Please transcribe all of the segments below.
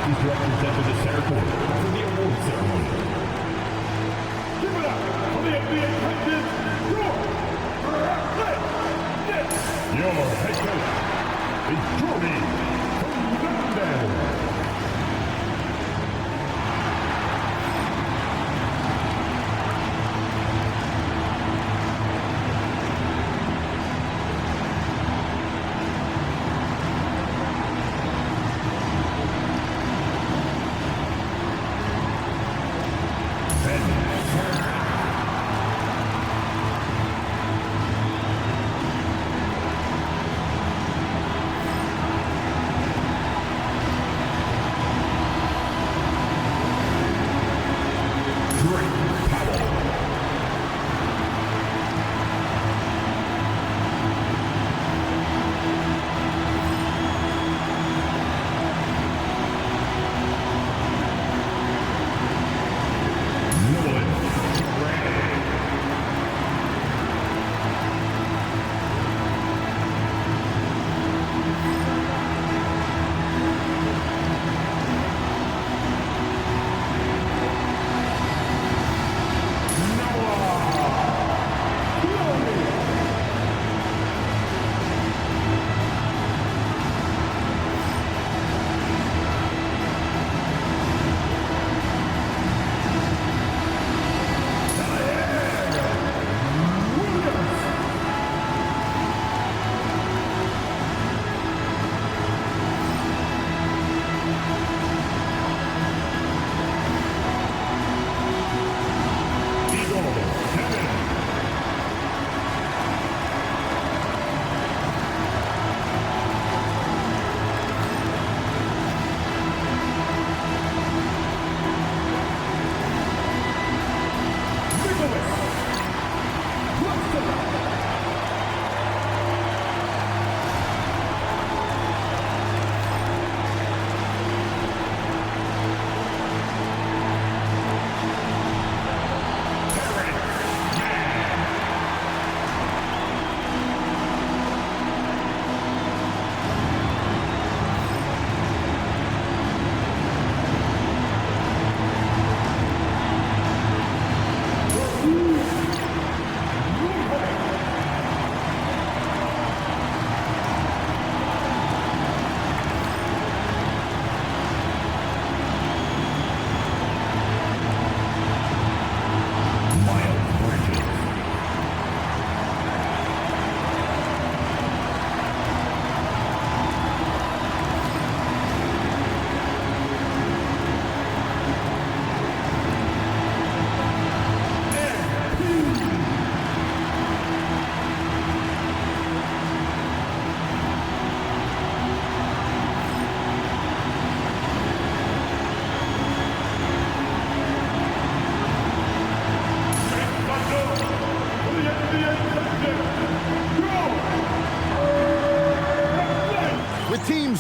He's represented the center court for the award ceremony. Give it up for the NBA president, your head coach is Jordy Fernandez.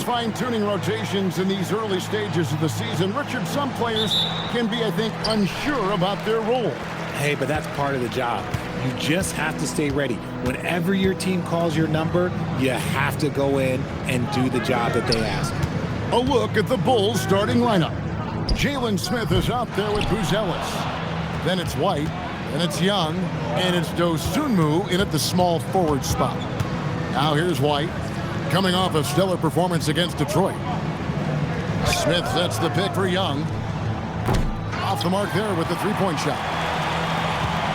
Fine-tuning rotations in these early stages of the season, Richard, some players can be, I think, unsure about their role. Hey, but that's part of the job. You just have to stay ready. Whenever your team calls your number, you have to go in and do the job that they ask. A look at the Bulls starting lineup. Jalen Smith is out there with Buzelis. Then it's White, then it's Young, and it's Dosunmu in at the small forward spot. Now here's White, coming off a stellar performance against Detroit. Smith sets the pick for Young. Off the mark there with the three-point shot.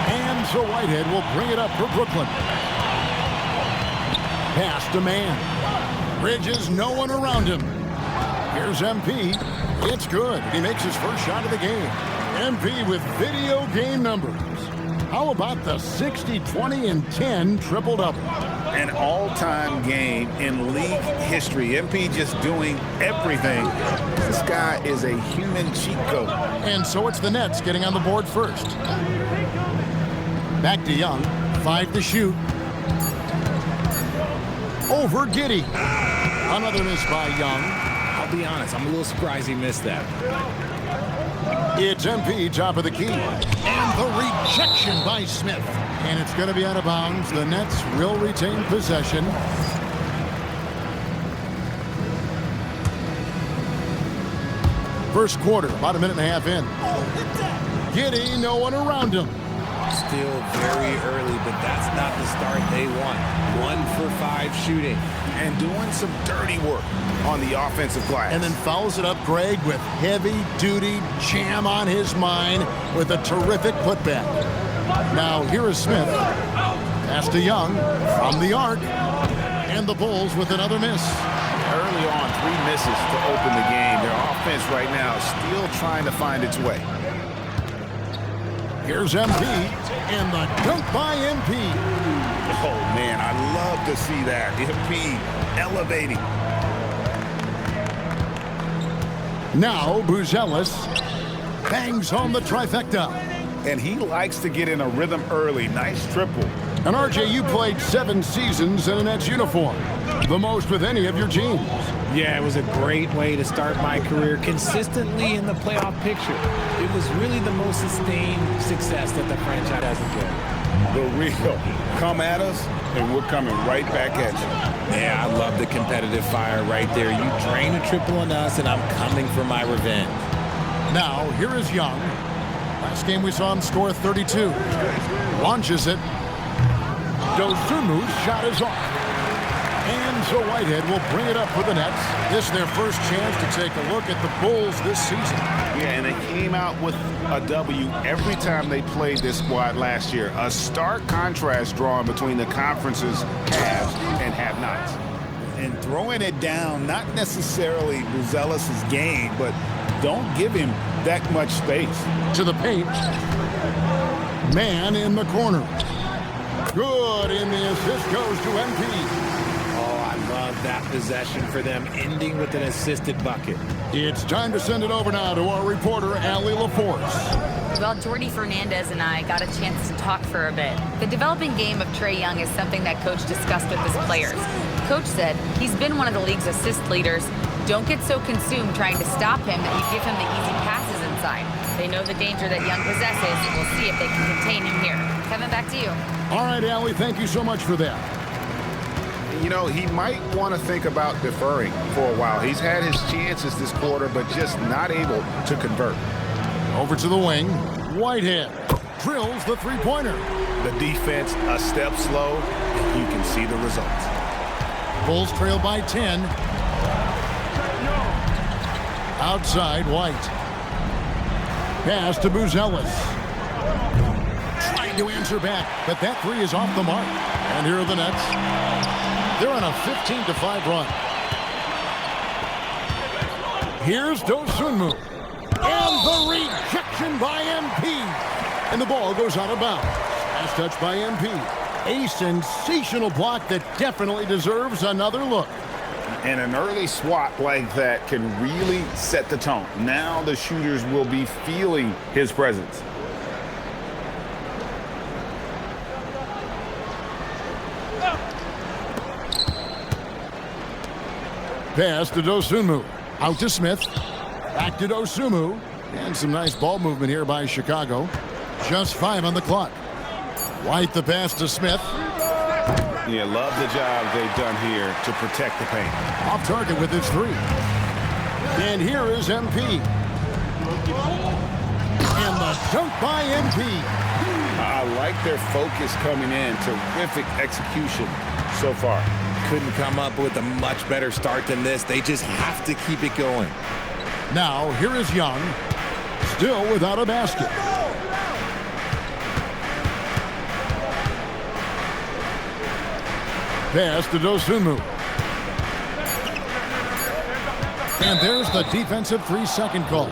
And so Whitehead will bring it up for Brooklyn. Pass to man. Bridges, no one around him. Here's MP. It's good. He makes his first shot of the game. MP with video game numbers. How about the 60, 20, and 10 triple-double? An all-time game in league history. MP just doing everything. This guy is a human cheat code. And so it's the Nets getting on the board first. Back to Young. 5 to shoot. Over Giddey. Another miss by Young. I'll be honest, I'm a little surprised he missed that. It's MP, top of the key. And the rejection by Smith. And it's going to be out of bounds. The Nets will retain possession. First quarter, about a minute and a half in. Giddy, no one around him. Still very early, but that's not the start they want. 1 for 5 shooting. And doing some dirty work on the offensive glass. And then fouls it up, Greg, with heavy-duty jam on his mind with a terrific putback. Now, here is Smith. Pass to Young from the arc. And the Bulls with another miss. Early on, 3 misses to open the game. Their offense right now is still trying to find its way. Here's MP, and the dunk by MP. Oh, man, I love to see that. MP elevating. Now, Buzelis bangs home the trifecta. And he likes to get in a rhythm early. Nice triple. And RJ, you played 7 seasons in a Nets uniform, the most with any of your teams. Yeah, it was a great way to start my career consistently in the playoff picture. It was really the most sustained success that the franchise has enjoyed. The real. Come at us, and we're coming right back at you. Yeah, I love the competitive fire right there. You drain a triple on us, and I'm coming for my revenge. Now, here is Young. Last game we saw him score 32. Launches it. Dosunmu's shot is off. And so Whitehead will bring it up for the Nets. This is their first chance to take a look at the Bulls this season. Yeah, and they came out with a W every time they played this squad last year. A stark contrast drawn between the conference's haves and have-nots. And throwing it down, not necessarily Buzelis' game, but don't give him that much space. To the paint. Man in the corner. Good, and the assist goes to MP. Love that possession for them, ending with an assisted bucket. It's time to send it over now to our reporter, Allie LaForce. Well, Jordy Fernandez and I got a chance to talk for a bit. The developing game of Trae Young is something that Coach discussed with his players. Coach said he's been one of the league's assist leaders. Don't get so consumed trying to stop him that you give him the easy passes inside. They know the danger that Young possesses, and we'll see if they can contain him here. Kevin, back to you. All right, Allie, thank you so much for that. You know, he might want to think about deferring for a while. He's had his chances this quarter, but just not able to convert. Over to the wing. Whitehead drills the three-pointer. The defense a step slow, and you can see the results. Bulls trail by 10. Outside, White. Pass to Buzelis. Trying to answer back, but that 3 is off the mark. And here are the Nets. They're on a 15-5 run. Here's Dosunmu. And the rejection by MP. And the ball goes out of bounds. Last touch by MP. A sensational block that definitely deserves another look. And an early swat like that can really set the tone. Now the shooters will be feeling his presence. Pass to Dosunmu. Out to Smith. Back to Dosunmu. And some nice ball movement here by Chicago. Just 5 on the clock. White the pass to Smith. Yeah, love the job they've done here to protect the paint. Off target with his 3. And here is MP. And the dunk by MP. I like their focus coming in. Terrific execution so far. Couldn't come up with a much better start than this. They just have to keep it going. Now, here is Young. Still without a basket. Pass to Dosunmu. And there's the defensive 3-second call.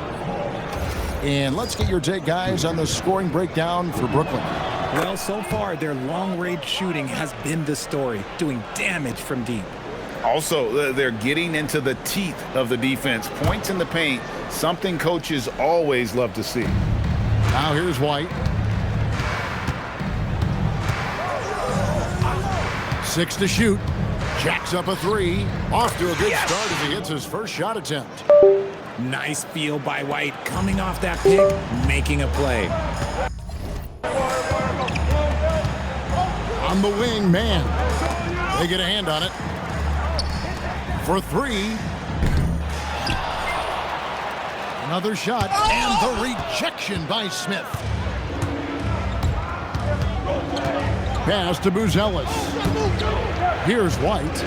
And let's get your take, guys, on the scoring breakdown for Brooklyn. Well, so far, their long-range shooting has been the story, doing damage from deep. Also, they're getting into the teeth of the defense. Points in the paint, something coaches always love to see. Now here's White. 6 to shoot. Jacks up a 3. Off to a good start as he hits his first shot attempt. Nice feel by White, coming off that pick, making a play. On the wing, man. They get a hand on it. For 3. Another shot, and the rejection by Smith. Pass to Buzelis. Here's White.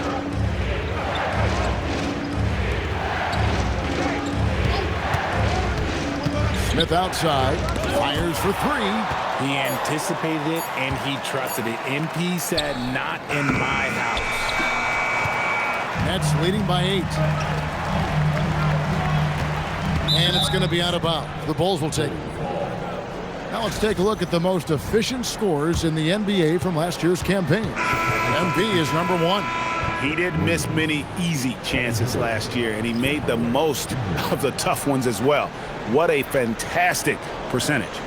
Smith outside, fires for three. He anticipated it, and he trusted it. MP said, not in my house. Nets leading by 8. And it's going to be out of bounds. The Bulls will take it. Now let's take a look at the most efficient scorers in the NBA from last year's campaign. MP is number 1. He didn't miss many easy chances last year, and he made the most of the tough ones as well. What a fantastic percentage.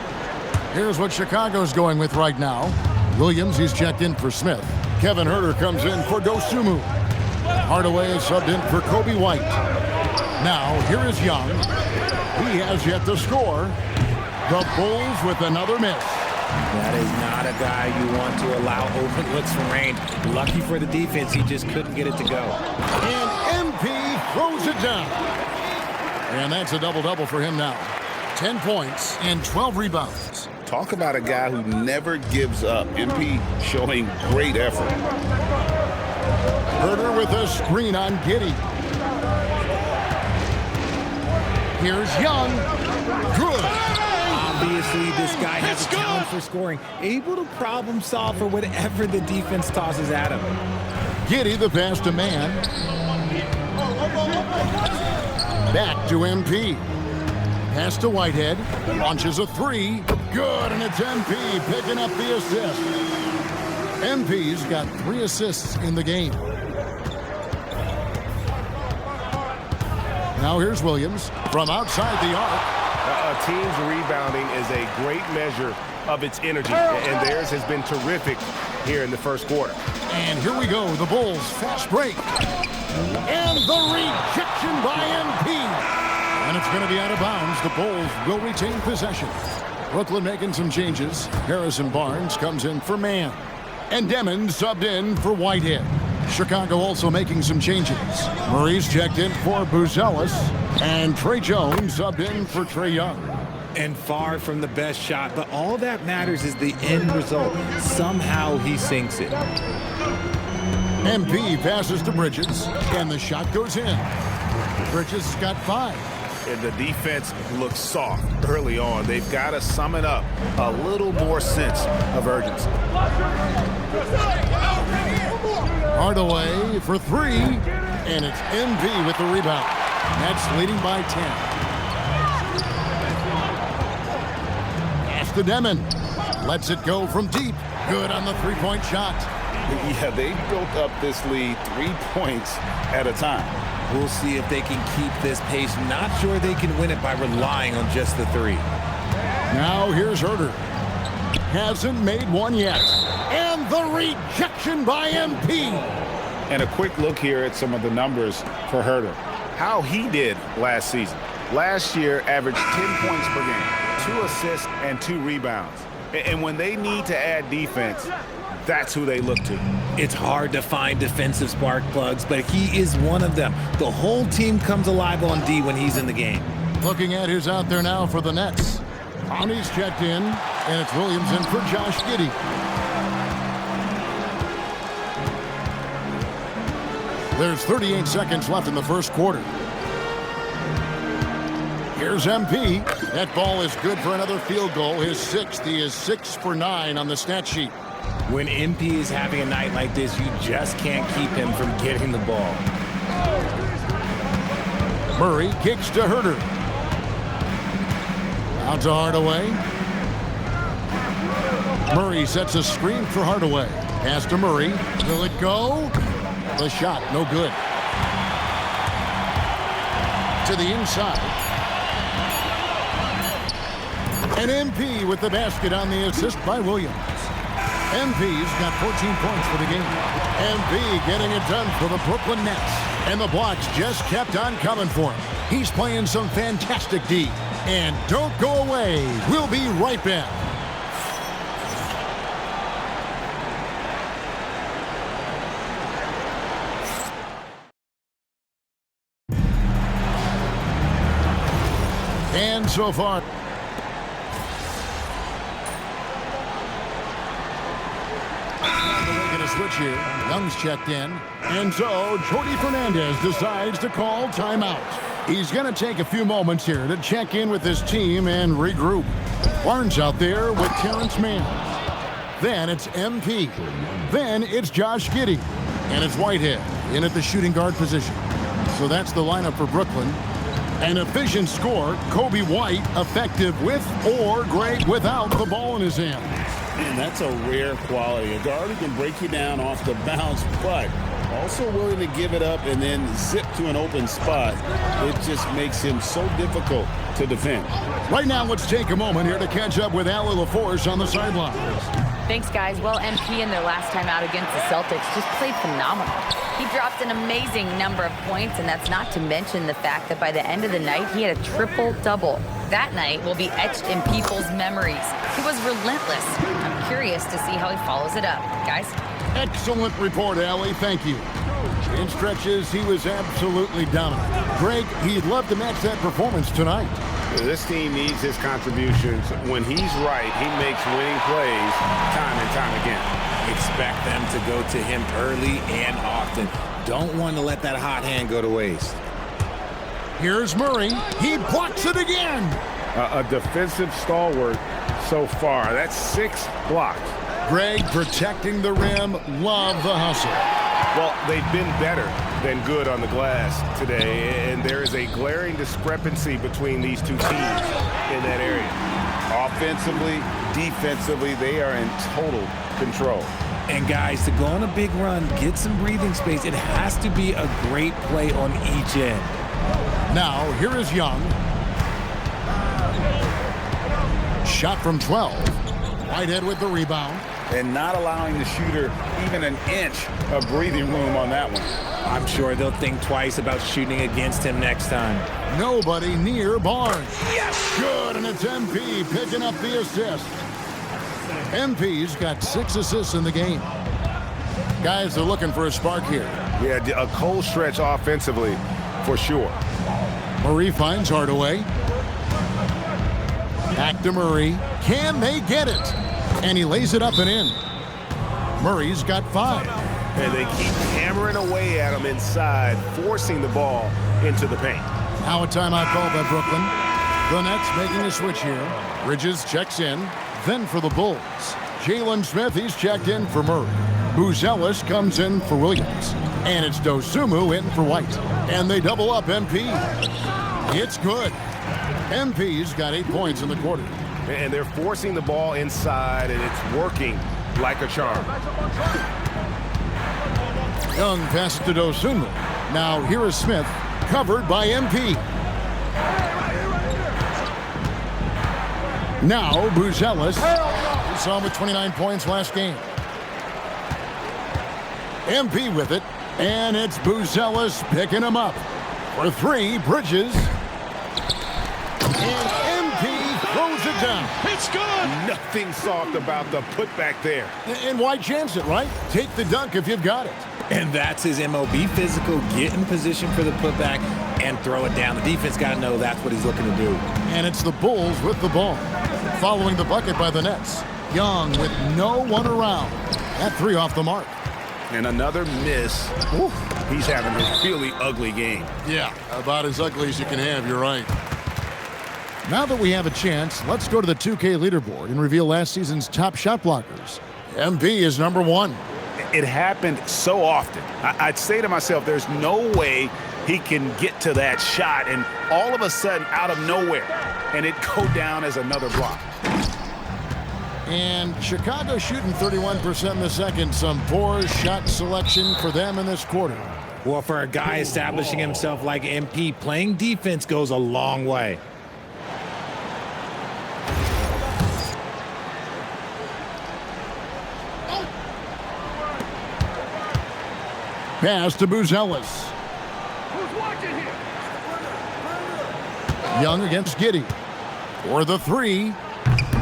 Here's what Chicago's going with right now. Williams, he's checked in for Smith. Kevin Huerter comes in for Dosunmu. Hardaway is subbed in for Kobe White. Now, here is Young. He has yet to score. The Bulls with another miss. That is not a guy you want to allow open looks from range. Lucky for the defense, he just couldn't get it to go. And MP throws it down. And that's a double-double for him now. 10 points and 12 rebounds. Talk about a guy who never gives up. MP showing great effort. Huerter with a screen on Giddey. Here's Young. Good. Obviously, this guy has a talent for scoring. Able to problem solve for whatever the defense tosses at him. Giddey the pass to man. Back to MP. Pass to Whitehead. Launches a three. Good, and it's MP picking up the assist. MP's got 3 assists in the game. Now here's Williams from outside the arc. A team's rebounding is a great measure of its energy, and theirs has been terrific here in the first quarter. And here we go, the Bulls fast break. And the rejection by MP. And it's going to be out of bounds. The Bulls will retain possession. Brooklyn making some changes. Harrison Barnes comes in for Mann. And Demon subbed in for Whitehead. Chicago also making some changes. Murray's checked in for Buzelis. And Trey Jones subbed in for Trae Young. And far from the best shot, but all that matters is the end result. Somehow he sinks it. MP passes to Bridges, and the shot goes in. Bridges has got 5. And the defense looks soft early on. They've got to sum it up. A little more sense of urgency. Hardaway for 3, and it's MP with the rebound. Nets leading by 10. Pass to Demon. Lets it go from deep. Good on the three-point shot. Yeah, they built up this lead 3 points at a time. We'll see if they can keep this pace. Not sure they can win it by relying on just the 3. Now here's Huerter. Hasn't made one yet. And the rejection by MP. And a quick look here at some of the numbers for Huerter. How he did last season. Last year, averaged 10 points per game, 2 assists and 2 rebounds. And when they need to add defense, that's who they look to. It's hard to find defensive spark plugs, but he is one of them. The whole team comes alive on D when he's in the game. Looking at who's out there now for the Nets. Conley's checked in, and it's Williams in for Josh Giddey. There's 38 seconds left in the first quarter. Here's MP. That ball is good for another field goal. His 6th. He is 6 for 9 on the stat sheet. When MP is having a night like this, you just can't keep him from getting the ball. Murray kicks to Huerter. Out to Hardaway. Murray sets a screen for Hardaway. Pass to Murray. Will it go? The shot, no good. To the inside. And MP with the basket on the assist by Williams. MP's got 14 points for the game. MP getting it done for the Brooklyn Nets. And the blocks just kept on coming for him. He's playing some fantastic D. And don't go away. We'll be right back. And so far, they're going to switch here. Young's checked in. And so Jordi Fernandez decides to call timeout. He's going to take a few moments here to check in with his team and regroup. Barnes out there with Terrence Mann. Then it's MP. Then it's Josh Giddey. And it's Whitehead in at the shooting guard position. So that's the lineup for Brooklyn. An efficient score, Kobe White, effective with or great without the ball in his hand. And that's a rare quality. A guard who can break you down off the bounce, but also willing to give it up and then zip to an open spot. It just makes him so difficult to defend. Right now, let's take a moment here to catch up with Allie LaForce on the sidelines. Thanks, guys. Well, MP in their last time out against the Celtics just played phenomenal. He dropped an amazing number of points, and that's not to mention the fact that by the end of the night, he had a triple-double. That night will be etched in people's memories. He was relentless. I'm curious to see how he follows it up. Guys? Excellent report, Allie. Thank you. In stretches, he was absolutely dominant. Greg, he'd love to match that performance tonight. This team needs his contributions. When he's right, he makes winning plays time and time again. Expect them to go to him early and often. Don't want to let that hot hand go to waste. Here's Murray. He blocks it again. A defensive stalwart so far. That's 6 blocks. Greg protecting the rim. Love the hustle. Well, they've been better than good on the glass today, and there is a glaring discrepancy between these two teams in that area. Offensively, defensively, they are in total control. And guys, to go on a big run, get some breathing space, it has to be a great play on each end. Now, here is Young. Shot from 12. Whitehead with the rebound. And not allowing the shooter even an inch of breathing room on that one. I'm sure they'll think twice about shooting against him next time. Nobody near Barnes. Yes! Good, and it's MP picking up the assist. MP's got 6 assists in the game. Guys, they're looking for a spark here. Yeah, a cold stretch offensively for sure. Murray finds Hardaway. Back to Murray. Can they get it? And he lays it up and in. Murray's got 5. And they keep hammering away at him inside, forcing the ball into the paint. Now a timeout call by Brooklyn. The Nets making a switch here. Bridges checks in. Then for the Bulls, Jalen Smith, he's checked in for Murray. Buzelis comes in for Williams. And it's Dosunmu in for White. And they double up MP. It's good. MP's got 8 points in the quarter. And they're forcing the ball inside, and it's working like a charm. Young passes to Dosunmu. Now here is Smith, covered by MP. Now Buzelis. We saw him with 29 points last game. MP with it, and it's Buzelis picking him up. For 3, Bridges. And MP throws it down. It's good. Nothing soft about the putback there. And why chance it, right? Take the dunk if you've got it. And that's his MO. Be physical, get in position for the putback, and throw it down. The defense got to know that's what he's looking to do. And it's the Bulls with the ball. Following the bucket by the Nets. Young with no one around. That 3 off the mark. And another miss. Ooh, he's having a really ugly game. Yeah, about as ugly as you can have, you're right. Now that we have a chance, let's go to the 2K leaderboard and reveal last season's top shot blockers. MP is number 1. It happened so often. I'd say to myself, there's no way he can get to that shot, and all of a sudden, out of nowhere, and it go down as another block. And Chicago shooting 31% in the second. Some poor shot selection for them in this quarter. Well, for a guy establishing himself like MP, playing defense goes a long way. Pass to Buzelis. Young against Giddey. For the 3.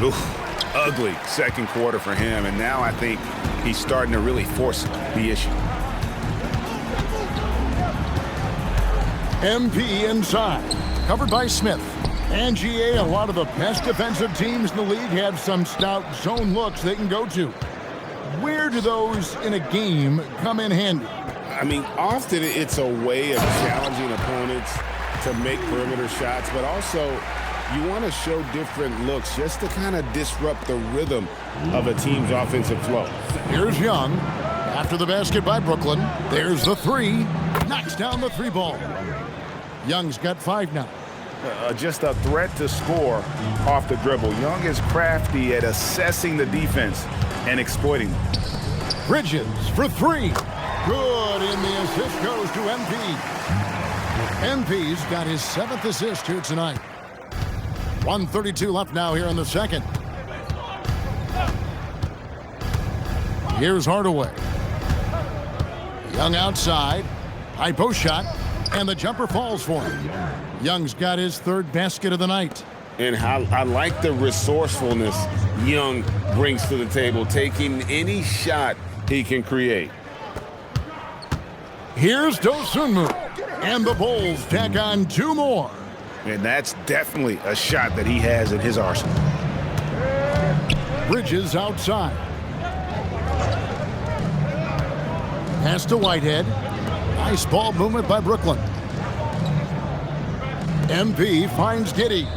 Oof. Ugly second quarter for him, and now I think he's starting to really force the issue. MP inside. Covered by Smith. And GA, a lot of the best defensive teams in the league have some stout zone looks they can go to. Where do those in a game come in handy? I mean, often it's a way of challenging opponents to make perimeter shots, but also you want to show different looks just to kind of disrupt the rhythm of a team's offensive flow. Here's Young. After the basket by Brooklyn, there's the three. Knocks down the three ball. Young's got 5 now. Just a threat to score off the dribble. Young is crafty at assessing the defense and exploiting them. Bridges for 3. Good, and the assist goes to MP. MP's got his 7th assist here tonight. 1:32 left now here in the second. Here's Hardaway. Young outside. High post shot, and the jumper falls for him. Young's got his 3rd basket of the night. And I like the resourcefulness Young brings to the table, taking any shot he can create. Here's Dosunmu, and the Bulls tack on 2 more. And that's definitely a shot that he has in his arsenal. Bridges outside. Pass to Whitehead. Nice ball movement by Brooklyn. MP finds Giddey.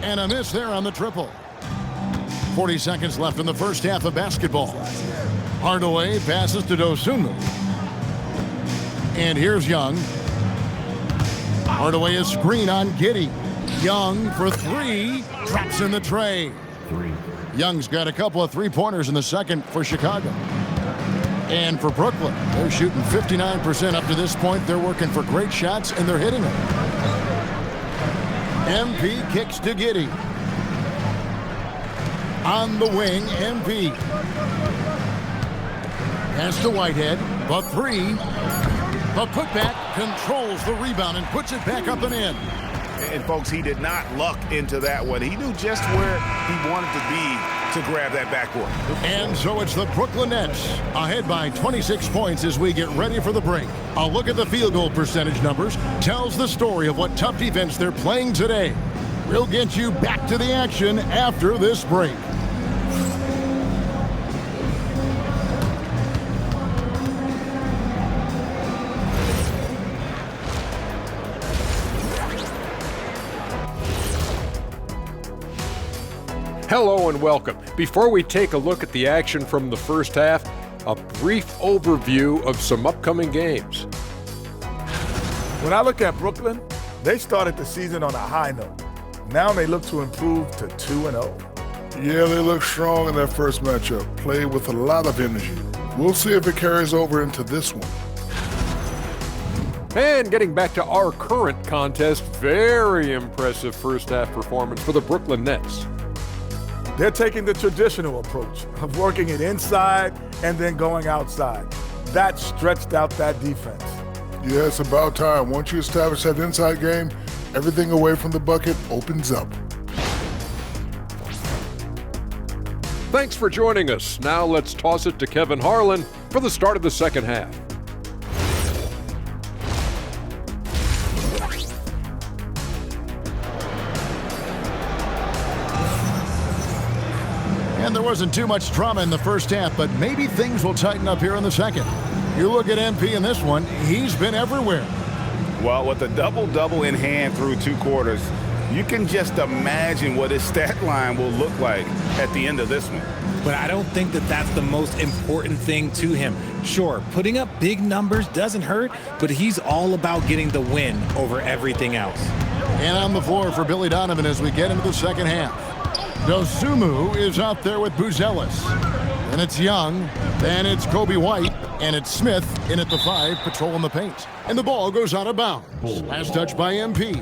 And a miss there on the triple. 40 seconds left in the first half of basketball. Hardaway passes to Dosunmu. And here's Young. Hardaway is screen on Giddey. Young for 3. Drops in the tray. Young's got a couple of 3-pointers in the second for Chicago. And for Brooklyn, they're shooting 59% up to this point. They're working for great shots, and they're hitting them. MP kicks to Giddey. On the wing, MP. Pass to Whitehead. The 3. The putback controls the rebound and puts it back up and in. And, folks, he did not luck into that one. He knew just where he wanted to be to grab that backboard. And so it's the Brooklyn Nets ahead by 26 points as we get ready for the break. A look at the field goal percentage numbers tells the story of what tough defense they're playing today. We'll get you back to the action after this break. Hello and welcome. Before we take a look at the action from the first half, a brief overview of some upcoming games. When I look at Brooklyn, they started the season on a high note. Now they look to improve to 2-0. Yeah, they look strong in their first matchup, played with a lot of energy. We'll see if it carries over into this one. And getting back to our current contest, very impressive first half performance for the Brooklyn Nets. They're taking the traditional approach of working it inside and then going outside. That stretched out that defense. Yeah, it's about time. Once you establish that inside game, everything away from the bucket opens up. Thanks for joining us. Now let's toss it to Kevin Harlan for the start of the second half. And there wasn't too much drama in the first half, but maybe things will tighten up here in the second. You look at MP in this one, he's been everywhere. Well, with a double-double in hand through 2 quarters, you can just imagine what his stat line will look like at the end of this one. But I don't think that that's the most important thing to him. Sure, putting up big numbers doesn't hurt, but he's all about getting the win over everything else. And on the floor for Billy Donovan as we get into the second half. Dosunmu is out there with Buzelis. And it's Young, then it's Kobe White, and it's Smith in at the 5, patrolling the paint. And the ball goes out of bounds. Last touch by MP.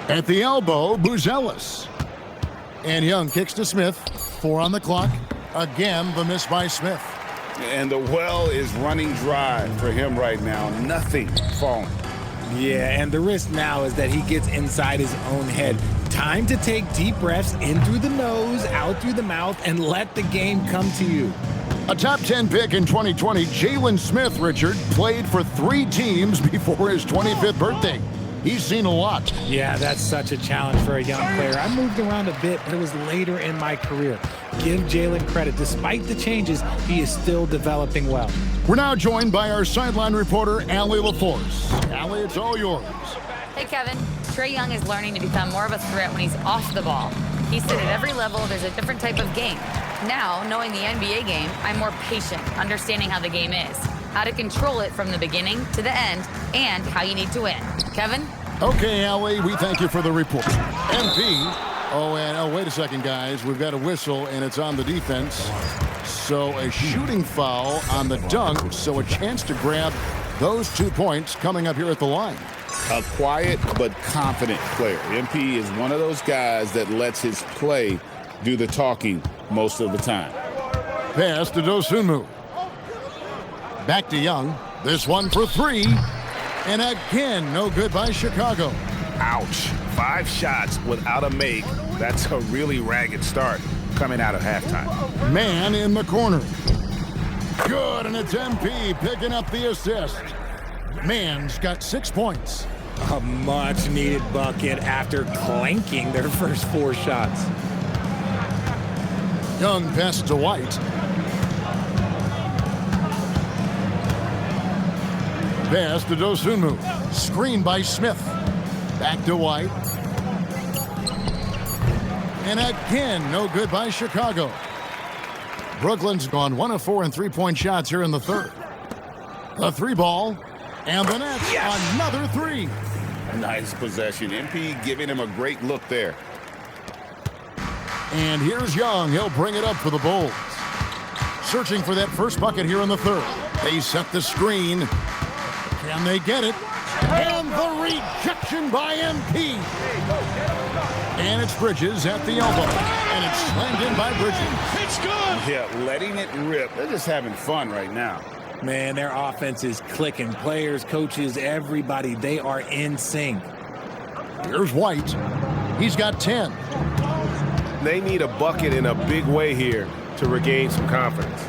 At the elbow, Buzelis. And Young kicks to Smith. 4 on the clock. Again, the miss by Smith. And the well is running dry for him right now. Nothing falling. Yeah, and the risk now is that he gets inside his own head. Time to take deep breaths in through the nose, out through the mouth, and let the game come to you. A top 10 pick in 2020, Jalen Smith, Richard, played for 3 teams before his 25th birthday. He's seen a lot. Yeah, that's such a challenge for a young player. I moved around a bit, but it was later in my career. Give Jalen credit. Despite the changes, he is still developing well. We're now joined by our sideline reporter, Allie LaForce. Allie, it's all yours. Hey, Kevin. Trae Young is learning to become more of a threat when he's off the ball. He said at every level there's a different type of game. Now, knowing the NBA game, I'm more patient, understanding how the game is, how to control it from the beginning to the end, and how you need to win. Kevin? Okay, Allie, we thank you for the report. MP. Oh, wait a second, guys. We've got a whistle, and it's on the defense. So a shooting foul on the dunk, so a chance to grab those 2 points coming up here at the line. A quiet but confident player. MP is one of those guys that lets his play do the talking most of the time. Pass to Dosunmu. Back to Young. This one for 3. And again, no good by Chicago. Ouch. 5 shots without a make. That's a really ragged start coming out of halftime. Man in the corner. Good, and it's MP picking up the assist. Man's got 6 points. A much-needed bucket after clanking their first 4 shots. Young pass to White. Pass to Dosunmu. Screen by Smith. Back to White. And again, no good by Chicago. Brooklyn's gone 1 of 4 in 3-point shots here in the third. The 3 ball. And the Nets, another 3. Nice possession. MP giving him a great look there. And here's Young. He'll bring it up for the Bulls. Searching for that first bucket here in the third. They set the screen. Can they get it? And the rejection by MP. And it's Bridges at the elbow. And it's slammed in by Bridges. It's good. Yeah, letting it rip. They're just having fun right now. Man, their offense is clicking. Players, coaches, everybody, they are in sync. Here's White. He's got 10. They need a bucket in a big way here to regain some confidence.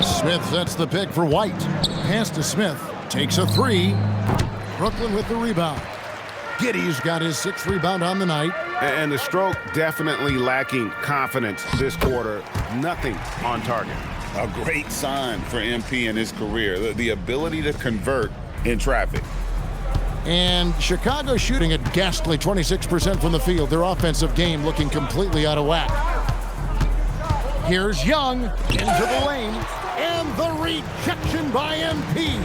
Smith sets the pick for White. Pass to Smith. Takes a 3. Brooklyn with the rebound. Giddey's got his 6th rebound on the night. And the stroke definitely lacking confidence this quarter. Nothing on target. A great sign for MP in his career. The ability to convert in traffic. And Chicago shooting a ghastly 26% from the field. Their offensive game looking completely out of whack. Here's Young into the lane. And the rejection by MP.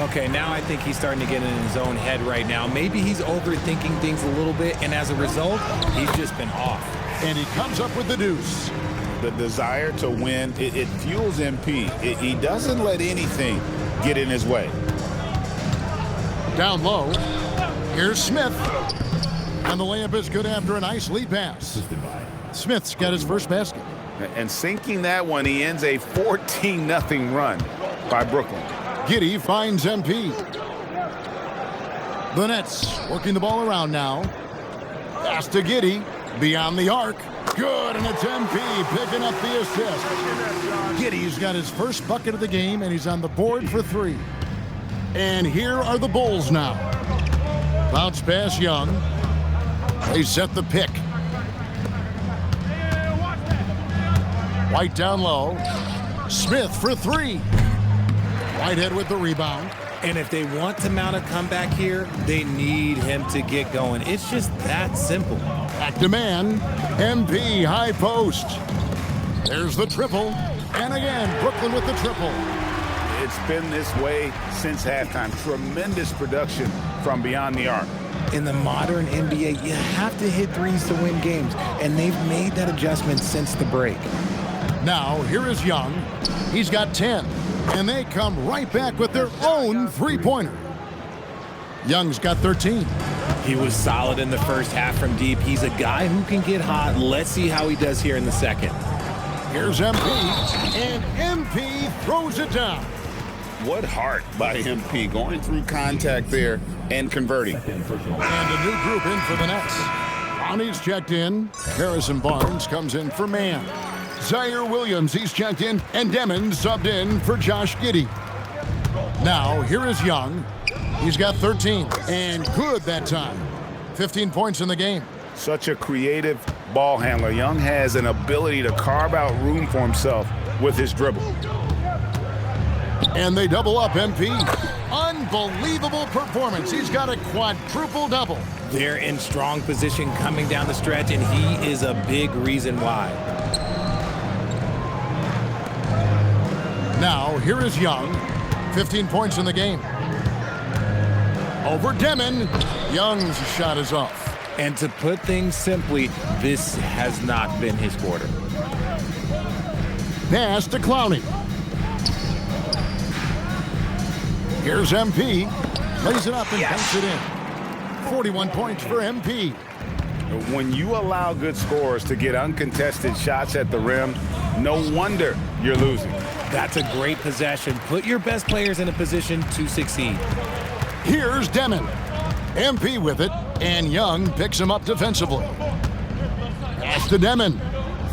Okay, now I think he's starting to get in his own head right now. Maybe he's overthinking things a little bit, and as a result, he's just been off. And he comes up with the deuce. The desire to win, it fuels MP. He doesn't let anything get in his way. Down low. Here's Smith. And the layup is good after a nice lead pass. Smith's got his first basket. And sinking that one, he ends a 14-0 run by Brooklyn. Giddey finds MP. The Nets working the ball around now. Pass to Giddey. Beyond the arc. Good, and it's MP picking up the assist. Giddey's got his first bucket of the game, and he's on the board for 3. And here are the Bulls now. Bounce pass Young. They set the pick. White down low. Smith for 3. Whitehead with the rebound. And if they want to mount a comeback here, they need him to get going. It's just that simple. Back to man. MP high post. There's the triple. And again, Brooklyn with the triple. It's been this way since halftime. Tremendous production from beyond the arc. In the modern NBA, you have to hit threes to win games, and they've made that adjustment since the break. Now, here is Young. He's got 10. And they come right back with their own three-pointer. Young's got 13. He was solid in the first half from deep. He's a guy who can get hot. Let's see how he does here in the second. Here's MP, and MP throws it down. What heart by MP, going through contact there and converting. And a new group in for the Nets. Clowney's checked in. Harrison Barnes comes in for Mann. Zaire Williams, he's checked in. And Demon subbed in for Josh Giddey. Now, here is Young. He's got 13. And good that time. 15 points in the game. Such a creative ball handler. Young has an ability to carve out room for himself with his dribble. And they double up MP. Unbelievable performance. He's got a quadruple double. They're in strong position coming down the stretch, and he is a big reason why. Now, here is Young. 15 points in the game. Over Demon. Young's shot is off. And to put things simply, this has not been his quarter. Pass to Clowney. Here's MP. Lays it up and punts it in. 41 points for MP. When you allow good scorers to get uncontested shots at the rim, no wonder you're losing. That's a great possession. Put your best players in a position to succeed. Here's Demon. MP with it, and Young picks him up defensively. Pass to Demon.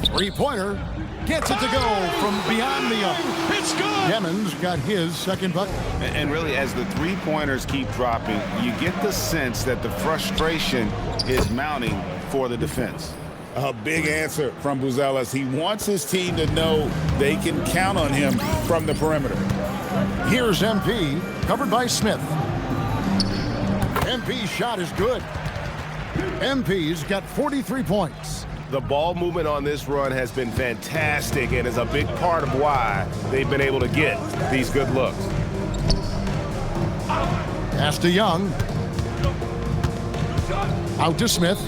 Three-pointer. Gets it to go from beyond the arc. It's good. Demon's got his second bucket. And really, as the three-pointers keep dropping, you get the sense that the frustration is mounting for the defense. A big answer from Buzelis. He wants his team to know they can count on him from the perimeter. Here's MP, covered by Smith. MP's shot is good. MP's got 43 points. The ball movement on this run has been fantastic and is a big part of why they've been able to get these good looks. Pass to Young. Out to Smith.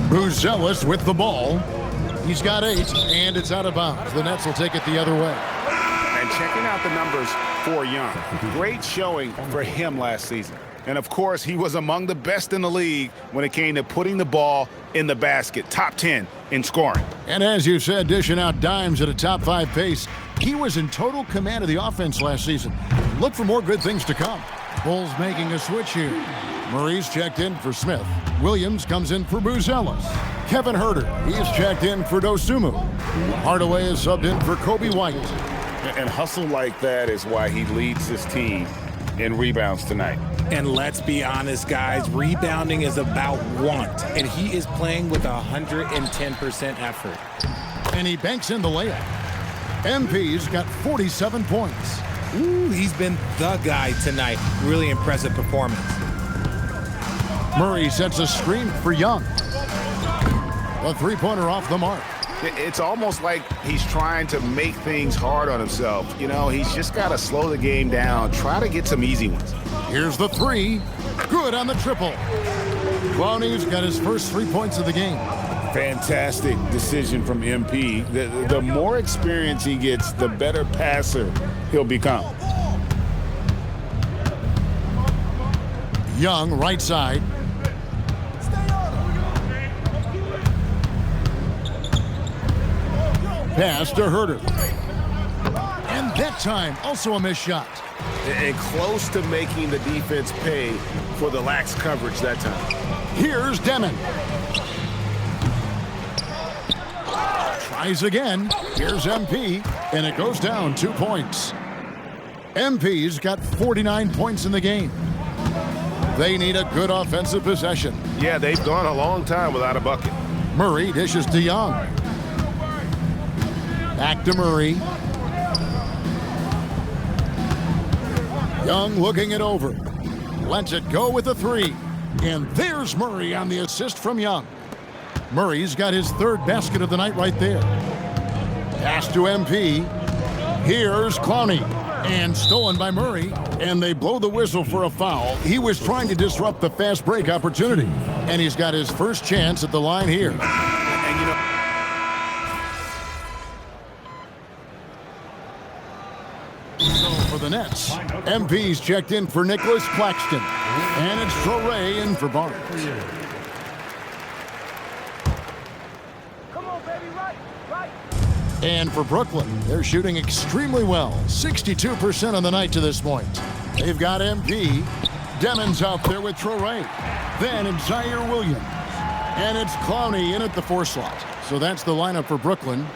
Buzelis with the ball. He's got 8, and it's out of bounds. The Nets will take it the other way. And checking out the numbers for Young. Great showing for him last season. And, of course, he was among the best in the league when it came to putting the ball in the basket. Top 10 in scoring. And as you said, dishing out dimes at a top 5 pace. He was in total command of the offense last season. Look for more good things to come. Bulls making a switch here. Murray's checked in for Smith. Williams comes in for Buzelis. Kevin Herter, he's checked in for Dosunmu. Hardaway is subbed in for Kobe White. And hustle like that is why he leads his team in rebounds tonight. And let's be honest, guys, rebounding is about want, and he is playing with 110% effort. And he banks in the layup. MP's got 47 points. Ooh, he's been the guy tonight. Really impressive performance. Murray sets a screen for Young. A three-pointer off the mark. It's almost like he's trying to make things hard on himself. You know, he's just got to slow the game down, try to get some easy ones. Here's the three. Good on the triple. Clowney's got his first 3 points of the game. Fantastic decision from MP. The more experience he gets, the better passer he'll become. Young, right side. Pass to Herter. And that time, also a missed shot. And close to making the defense pay for the lax coverage that time. Here's Demon. Tries again. Here's MP. And it goes down 2 points. MP's got 49 points in the game. They need a good offensive possession. Yeah, they've gone a long time without a bucket. Murray dishes to Young. Back to Murray. Young looking it over. Lets it go with a three. And there's Murray on the assist from Young. Murray's got his third basket of the night right there. Pass to MP. Here's Clowney. And stolen by Murray. And they blow the whistle for a foul. He was trying to disrupt the fast break opportunity. And he's got his first chance at the line here. And you know, for the Nets, MP's checked in for Nicholas Claxton. And it's Torrey in for Barnes. And for Brooklyn, they're shooting extremely well. 62% on the night to this point. They've got MP, Demons out there with Traore. Then it's Zaire Williams. And it's Clowney in at the 4 slot. So that's the lineup for Brooklyn.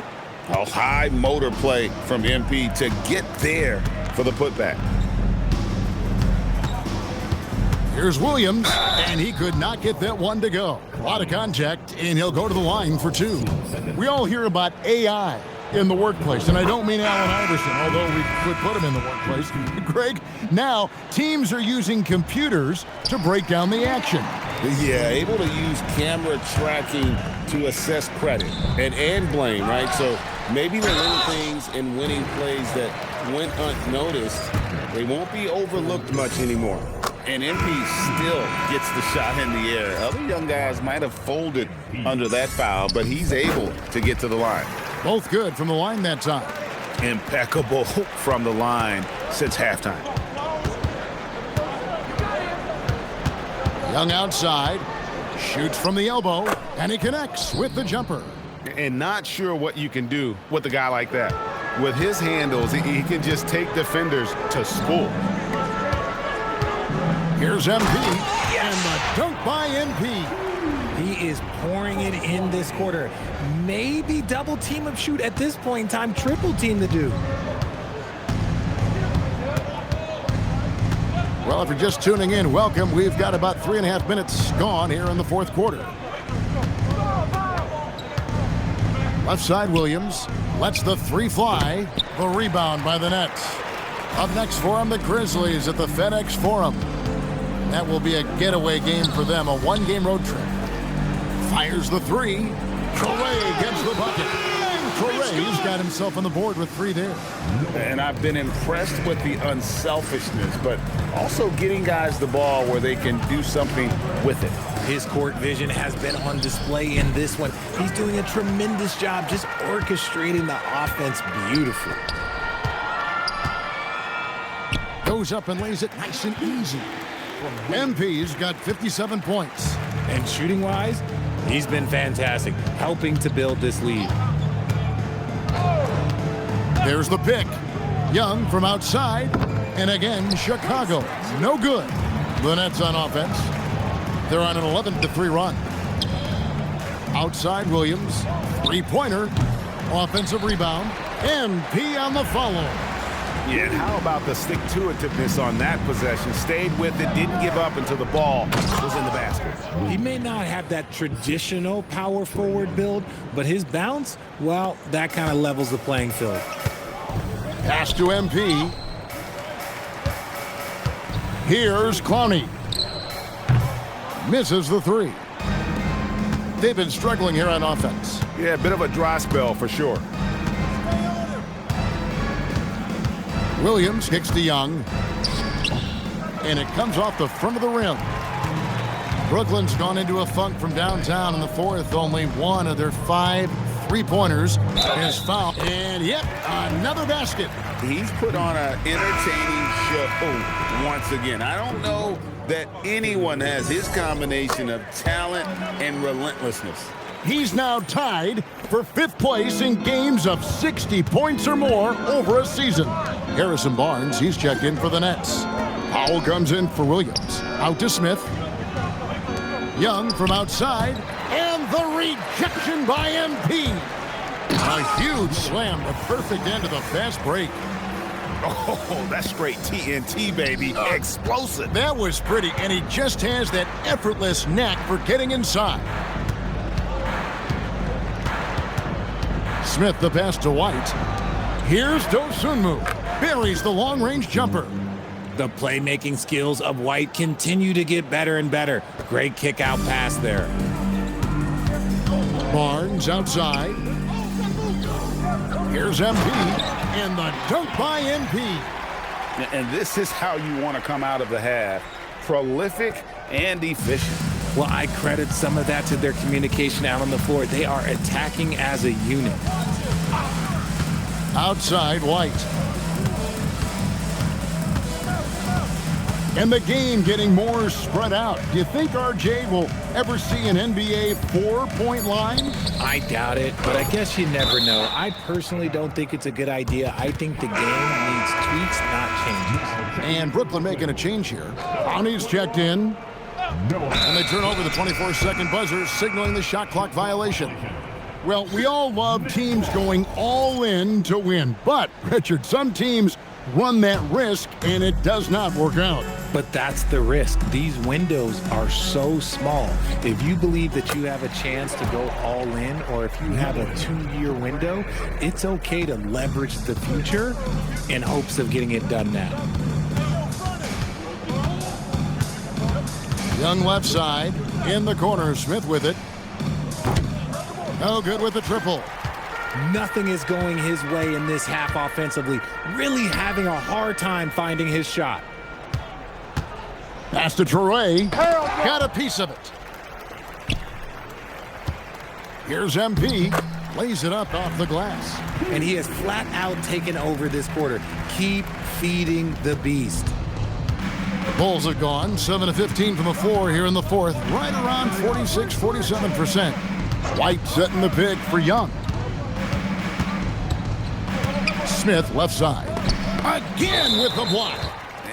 A high motor play from MP to get there for the putback. Here's Williams, and he could not get that one to go. A lot of contact, and he'll go to the line for 2. We all hear about AI in the workplace, and I don't mean Allen Iverson, although we could put him in the workplace. Greg, now teams are using computers to break down the action. Yeah, able to use camera tracking to assess credit and blame, right? So maybe the little things and winning plays that went unnoticed, they won't be overlooked much anymore. And MP still gets the shot in the air. Other young guys might have folded under that foul, but he's able to get to the line. Both good from the line that time. Impeccable from the line since halftime. Young outside, shoots from the elbow, and he connects with the jumper. And not sure what you can do with a guy like that. With his handles, he can just take defenders to school. Here's MP, and the dunk by MP. He is pouring it in this quarter. Maybe double team of shoot at this point in time, triple team the dude. Well, if you're just tuning in, welcome. We've got about 3.5 minutes gone here in the 4th quarter. Left side, Williams lets the 3 fly. The rebound by the Nets. Up next for them, the Grizzlies at the FedEx Forum. That will be a getaway game for them, a 1-game road trip. Fires the 3. Traore gets the bucket. And Traore's got himself on the board with 3 there. And I've been impressed with the unselfishness, but also getting guys the ball where they can do something with it. His court vision has been on display in this one. He's doing a tremendous job just orchestrating the offense beautifully. Goes up and lays it nice and easy. MP's got 57 points. And shooting-wise, he's been fantastic, helping to build this lead. There's the pick. Young from outside. And again, Chicago. No good. The Nets on offense. They're on an 11-3 run. Outside Williams. 3-pointer. Offensive rebound. MP on the follow. Yeah, and how about the stick-to-itiveness on that possession? Stayed with it, didn't give up until the ball was in the basket. He may not have that traditional power forward build, but his bounce, well, that kind of levels the playing field. Pass to MP. Here's Clowney. Misses the 3. They've been struggling here on offense. Yeah, a bit of a dry spell for sure. Williams kicks to Young. And it comes off the front of the rim. Brooklyn's gone into a funk from downtown in the 4th. Only one of their 5 3-pointers is fouled. And yep, another basket. He's put on an entertaining show once again. I don't know that anyone has his combination of talent and relentlessness. He's now tied for 5th place in games of 60 points or more over a season. Harrison Barnes, he's checked in for the Nets. Powell comes in for Williams. Out to Smith. Young from outside. And the rejection by MP. A huge slam, the perfect end of the fast break. Oh, that's straight TNT, baby. Explosive. That was pretty, and he just has that effortless knack for getting inside. Smith the pass to White. Here's Dosunmu. Buries the long-range jumper. The playmaking skills of White continue to get better and better. Great kick-out pass there. Barnes outside. Here's MP. And the dunk by MP. And this is how you want to come out of the half. Prolific and efficient. Well, I credit some of that to their communication out on the floor. They are attacking as a unit. Outside, White. and the game getting more spread out. Do you think RJ will ever see an NBA 4-point line? I doubt it, but I guess you never know. I personally don't think it's a good idea. I think the game needs tweaks, not changes. And Brooklyn making a change here. Brownie's checked in. And they turn over the 24-second buzzer, signaling the shot clock violation. Well, we all love teams going all in to win. But, Richard, some teams run that risk, and it does not work out. But that's the risk. These windows are so small. If you believe that you have a chance to go all in, or if you have a 2-year window, it's okay to leverage the future in hopes of getting it done now. Young left side, in the corner, Smith with it. No good with the triple. Nothing is going his way in this half offensively. Really having a hard time finding his shot. Pass to Traore. Got a piece of it. Here's MP. Lays it up off the glass. And he has flat out taken over this quarter. Keep feeding the beast. The Bulls have gone 7 of 15 from the floor here in the fourth. Right around 46-47%. White setting the pick for Young. Smith left side. Again with the block.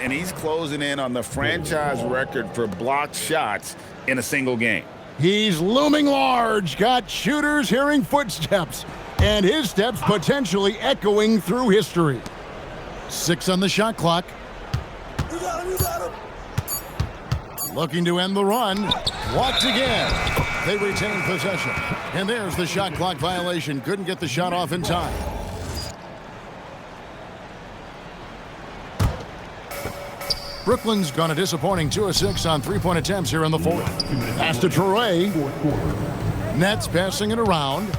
And he's closing in on the franchise record for blocked shots in a single game. He's looming large. Got shooters hearing footsteps. And his steps potentially echoing through history. 6 on the shot clock. Looking to end the run. Walked again. They retain possession. And there's the shot clock violation. Couldn't get the shot off in time. Brooklyn's gone a disappointing 2 of 6 on 3-point attempts here in the fourth. Pass to Traore. Nets passing it around.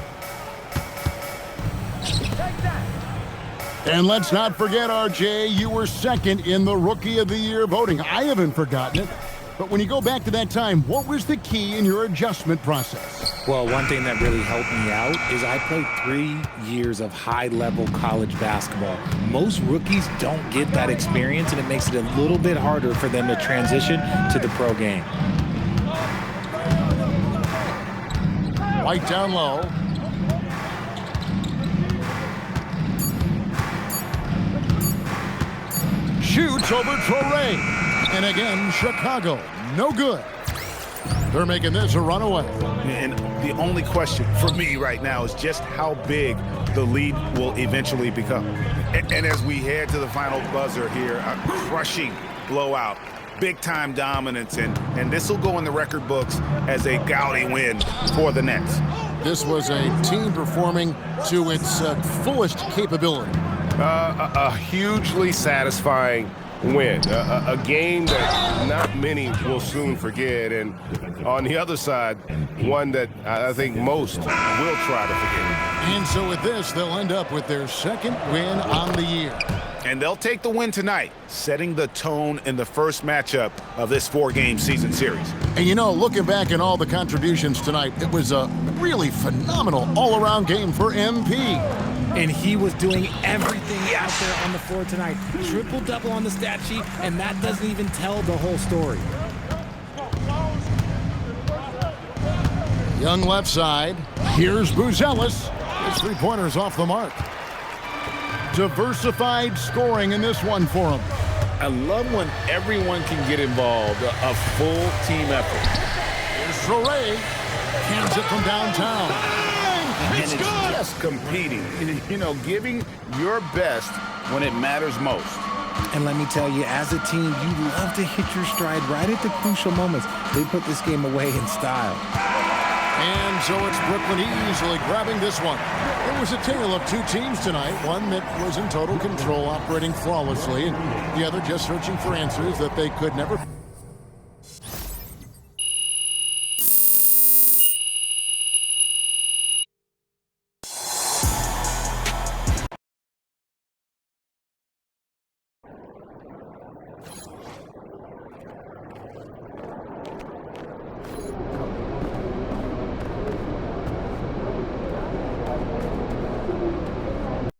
And let's not forget, RJ, you were second in the Rookie of the Year voting. I haven't forgotten it. But when you go back to that time, what was the key in your adjustment process? Well, one thing that really helped me out is I played 3 years of high-level college basketball. Most rookies don't get that experience, and it makes it a little bit harder for them to transition to the pro game. White down low. Shoots over Traore. And again, Chicago, no good. They're making this a runaway. And the only question for me right now is just how big the lead will eventually become. And as we head to the final buzzer here, a crushing blowout, big-time dominance, and this will go in the record books as a gaudy win for the Nets. This was a team performing to its fullest capability. A hugely satisfying win, a game that not many will soon forget, and on the other side, one that I think most will try to forget. And so with this, they'll end up with their second win on the year. And they'll take the win tonight, setting the tone in the first matchup of this 4-game season series. And you know, looking back at all the contributions tonight, it was a really phenomenal all-around game for MP. And he was doing everything out there on the floor tonight. Triple-double on the stat sheet, and that doesn't even tell the whole story. Young left side. Here's Buzelis. His three-pointer's off the mark. Diversified scoring in this one for him. I love when everyone can get involved, a full team effort. Here's Traore. Cans it from downtown. And it's just competing, you know, giving your best when it matters most. And let me tell you, as a team, you love to hit your stride right at the crucial moments. They put this game away in style. And so it's Brooklyn easily grabbing this one. It was a tale of two teams tonight, one that was in total control, operating flawlessly, and the other just searching for answers that they could never